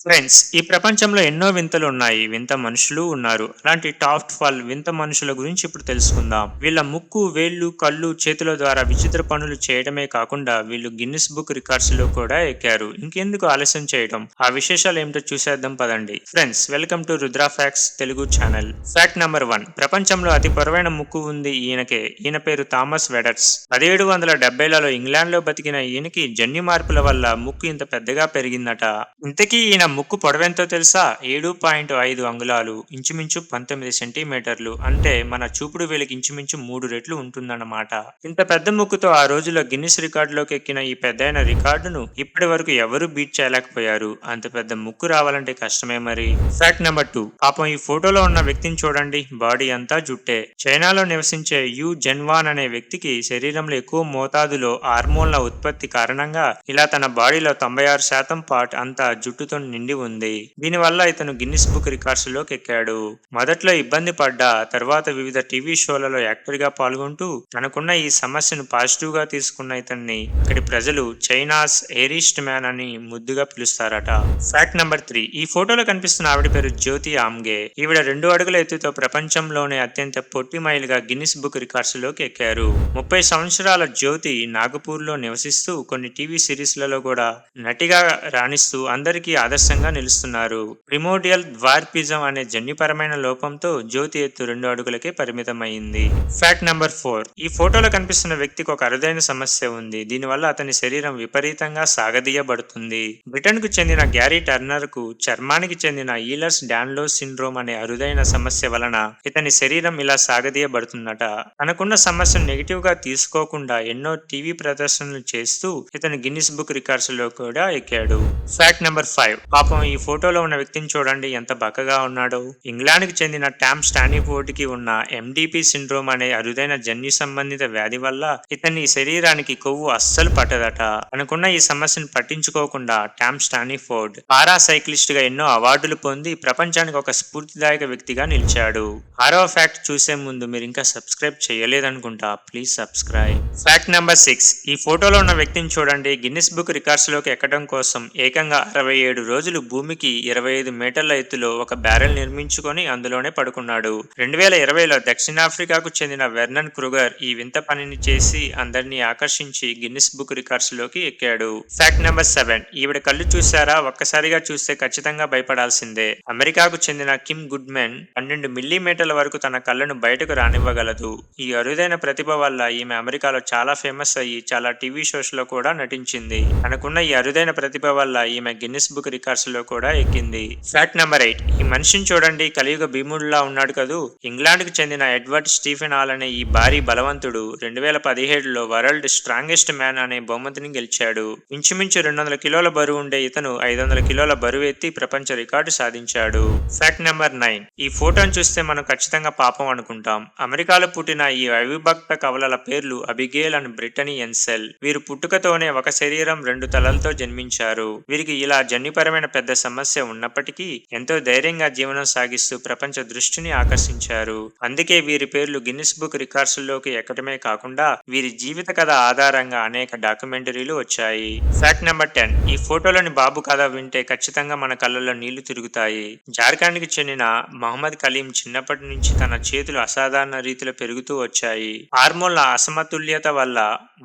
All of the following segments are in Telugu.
ఫ్రెండ్స్, ఈ ప్రపంచంలో ఎన్నో వింతలు ఉన్నాయి. వింత మనుషులు ఉన్నారు. అలాంటి టాప్ 12 వింత మనుషుల గురించి ఇప్పుడు తెలుసుకుందాం. వీళ్ళ ముక్కు, వేళ్ళు, కళ్ళు, చేతుల ద్వారా విచిత్ర పనులు చేయడమే కాకుండా వీళ్ళు గిన్నిస్ బుక్ రికార్డ్స్ లో కూడా ఎక్కారు. ఇంకెందుకు ఆలస్యం చేయడం? ఆ విశేషాలు ఏమిటో చూసేద్దాం పదండి. Friends, welcome to Rudra facts Telugu channel. Fact number 1. ప్రపంచంలో అతి పొడవైన ముక్కు ఉంది ఈయనకే. ఈయన పేరు థామస్ వెడర్స్. 1770లలో ఇంగ్లాండ్ లో బతికిన ఈయనకి జన్యు మార్పుల వల్ల ముక్కు ఇంత పెద్దగా పెరిగిందట. ఇంతకీ ఈయన ముక్కు పొడవెంతో తెలుసా? 7.5 అంగుళాలు, ఇంచుమించు 19 సెంటీమీటర్లు. అంటే మన చూపుడు వేలికి ఇంచుమించు 3 రెట్లు ఉంటుందన్నమాట. ఇంత పెద్ద ముక్కుతో ఆ రోజుల్లో గిన్నిస్ రికార్డులోకి ఎక్కిన ఈ పెద్దయిన రికార్డును ఇప్పటి వరకు ఎవరూ బీట్ చేయలేకపోయారు. అంత పెద్ద ముక్కు రావాలంటే కష్టమే మరి. Fact number 2. పాపం ఈ ఫోటోలో ఉన్న వ్యక్తిని చూడండి. బాడీ అంతా జుట్టే. చైనాలో నివసించే యు జెన్వాన్ అనే వ్యక్తికి శరీరంలో ఎక్కువ మోతాదులో హార్మోన్ల ఉత్పత్తి కారణంగా ఇలా తన బాడీలో 96% పార్ట్ అంతా జుట్టుతో నిండి ఉంది. దీనివల్ల ఇతను గిన్నిస్ బుక్ రికార్డ్స్ లోకి ఎక్కాడు. మొదట్లో ఇబ్బంది పడ్డా తర్వాత వివిధ టీవీ షోలలో యాక్టర్ గా పాల్గొంటూ తనకున్న ఈ సమస్యను పాజిటివ్ గా తీసుకున్న ఇతన్ని ఇక్కడి ప్రజలు చైనాస్ ఎయిరిస్ట్ మ్యాన్ అని ముద్దుగా పిలుస్తారట. Fact number 3. ఈ ఫోటోలో కనిపిస్తున్న ఆవిడ పేరు జ్యోతి ఆమ్గే. ఈవిడ 2 అడుగుల ఎత్తుతో ప్రపంచంలోనే అత్యంత పొట్టి మైలుగా గిన్నిస్ బుక్ రికార్డ్స్ లోకి ఎక్కారు. 30 సంవత్సరాల జ్యోతి నాగపూర్ లో నివసిస్తూ కొన్ని టీవీ సిరీస్ లలో కూడా నటిగా రాణిస్తూ అందరికీ ఆదర్శంగా నిలుస్తున్నారు. ప్రిమోడియల్ ద్వార్పిజం అనే జన్యుపరమైన లోపంతో జ్యోతి ఎత్తు 2 అడుగులకే పరిమితమైంది. Fact number 4. ఈ ఫోటోలో కనిపిస్తున్న వ్యక్తికి ఒక అరుదైన సమస్య ఉంది. దీనివల్ల అతని శరీరం విపరీతంగా సాగదీయబడుతుంది. బ్రిటన్ కు చెందిన గ్యారీ టర్నర్ కు చర్మానికి చెందిన ఈలర్స్ డాన్లోస్ సిండ్రోమ్ అనే అరుదైన సమస్య వలన ఇతని శరీరం ఇలా సాగదీయబడుతుందట. తనకున్న సమస్యను నెగిటివ్ గా తీసుకోకుండా ఎన్నో టీవీ ప్రదర్శనలు చేస్తూ ఇతను గిన్నిస్ బుక్ రికార్డ్స్ లో కూడా ఎక్కాడు. Fact number 5. పాపం ఈ ఫోటోలో ఉన్న వ్యక్తిని చూడండి ఎంత బక్కగా ఉన్నాడో. ఇంగ్లాండ్ కి చెందిన టామ్ స్టానిఫోర్డ్ కి ఉన్న ఎండిపి సిండ్రోమ్ అనే అరుదైన జన్యు సంబంధిత వ్యాధి వల్ల ఇతని శరీరానికి కొవ్వు అస్సలు పట్టదట. తనకున్న ఈ సమస్యను పట్టించుకోకుండా టామ్ స్టానిఫోర్డ్ పారా సైక్లిస్ట్ గా ఎన్నో అవార్డులు పొంది ప్రపంచానికి ఒక స్ఫూర్తిదాయక వ్యక్తిగా నిలిచాడు. 6వ ఫ్యాక్ట్ చూసే ముందు మీరు ఇంకా సబ్స్క్రైబ్ చేయలేదనుకుంటా. Please subscribe. Fact number 6. ఈ ఫోటోలో ఉన్న వ్యక్తిని చూడండి. గిన్నిస్ బుక్ రికార్డ్స్ లోకి ఎక్కడం కోసం ఏకంగా 67 రోజులు భూమికి 25 మీటర్ల ఎత్తులో ఒక బ్యారెల్ నిర్మించుకొని అందులోనే పడుకున్నాడు. 2020లో దక్షిణాఫ్రికాకు చెందిన వెర్నన్ క్రుగర్ ఈ వింత పనిని చేసి అందరినీ ఆకర్షించి గిన్నిస్ బుక్ రికార్డ్స్ లోకి ఎక్కాడు. Fact number 7. ఈవిడ కళ్ళు చూసారా? ఒక్కసారిగా చూస్తే ఖచ్చితంగా భయపడాల్సిందే. అమెరికాకు చెందిన కిమ్ గుడ్మెన్ 12 మిల్లీమీటర్ల వరకు తన కళ్ళను బయటకు రానివ్వగలదు. ఈ అరుదైన ప్రతిభ వల్ల ఈమె అమెరికాలో చాలా ఫేమస్ అయ్యి చాలా టీవీ షోస్ లో కూడా నటించింది. తనకున్న ఈ అరుదైన ప్రతిభ వల్ల ఈమె గిన్నిస్ బుక్ రికార్డ్స్ లో కూడా ఎక్కింది. Fact number 8. ఈ మనిషిని చూడండి. కలియుగ భీముడులా ఉన్నాడు కదూ. ఇంగ్లాండ్ కు చెందిన ఎడ్వర్డ్ స్టీఫెన్ హాల్ అనే ఈ భారీ బలవంతుడు 2017లో వరల్డ్ స్ట్రాంగెస్ట్ మ్యాన్ అనే బహుమతిని గెలిచాడు. ఇంచుమించు 200 కిలోల బరువు ఉండే ఇతను 500 కిలోల బరువు ఎత్తి ప్రపంచ రికార్డు సాధించాడు. Fact number 9. ఈ ఫోటోను చూస్తే మనం ఖచ్చితంగా పాపం అనుకుంటాం. అమెరికాలో పుట్టిన ఈ అవిభక్త కవలల పేర్లు అబిగేల్ అండ్ బ్రిటనీ ఎన్సెల్. వీరు పుట్టుకతోనే ఒక శరీరం 2 తలలతో జన్మించారు. వీరికి ఇలా జన్యుపరమైన పెద్ద సమస్య ఉన్నప్పటికీ ఎంతో ధైర్యంగా జీవనం సాగిస్తూ ప్రపంచ దృష్టిని ఆకర్షించారు. అందుకే వీరి పేర్లు గిన్నిస్ బుక్ రికార్డ్స్ లోకి ఎక్కడమే కాకుండా వీరి జీవిత కథ ఆధారంగా అనేక డాక్యుమెంటరీలు వచ్చాయి. Fact number 10. ఈ ఫోటోలోని బాబు కథ వింటే ఖచ్చితంగా మన కళ్ళల్లో నీళ్లు తిరుగుతాయి. జార్ఖండ్ కి చెందిన మహమ్మద్ కలీం చిన్నప్పటి నుంచి తన చేతులు అసాధారణ రీతిలో పెరుగుతూ వచ్చాయి. హార్మోన్ల అసమతుల్యత వల్ల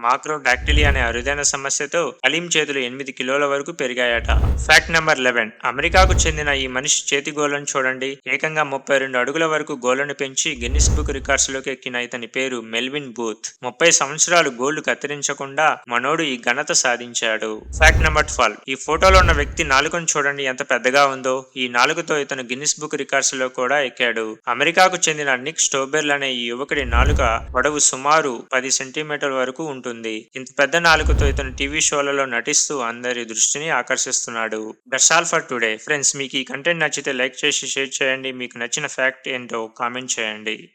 మాక్రోడాక్టిలియా అనే అరుదైన సమస్యతో కలీం చేతులు 8 కిలోల వరకు పెరిగాయట. Fact number 11. అమెరికాకు చెందిన ఈ మనిషి చేతి గోళ్లను చూడండి. ఏకంగా 32 అడుగుల వరకు గోళ్లను పెంచి గిన్నిస్ బుక్ రికార్డ్స్ లోకి ఎక్కిన ఇతని పేరు మెల్విన్ బూత్. 30 సంవత్సరాలు గోళ్లు కత్తిరించకుండా మనోడు ఈ ఘనత సాధించాడు. Fact number 12. ఈ ఫోటోలో ఉన్న వ్యక్తి నాలుకను చూడండి ఎంత పెద్దగా ఉందో. ఈ నాలుకతో ఇతను గిన్నిస్ బుక్ రికార్డ్స్ లో కూడా ఎక్కాడు. అమెరికాకు చెందిన నిక్ స్టోబెర్ల్ అనే ఈ యువకుడి నాలుక పొడవు సుమారు 10 సెంటీమీటర్ల వరకు ఉంటుంది. ఇంత పెద్ద నాలుకతో ఇతను టీవీ షోలలో నటిస్తూ అందరి దృష్టిని ఆకర్షిస్తున్నాడు. That's all for today. Friends, మీకు ఈ కంటెంట్ నచ్చితే లైక్ చేసి షేర్ చేయండి. మీకు నచ్చిన ఫ్యాక్ట్ ఏంటో కామెంట్ చేయండి.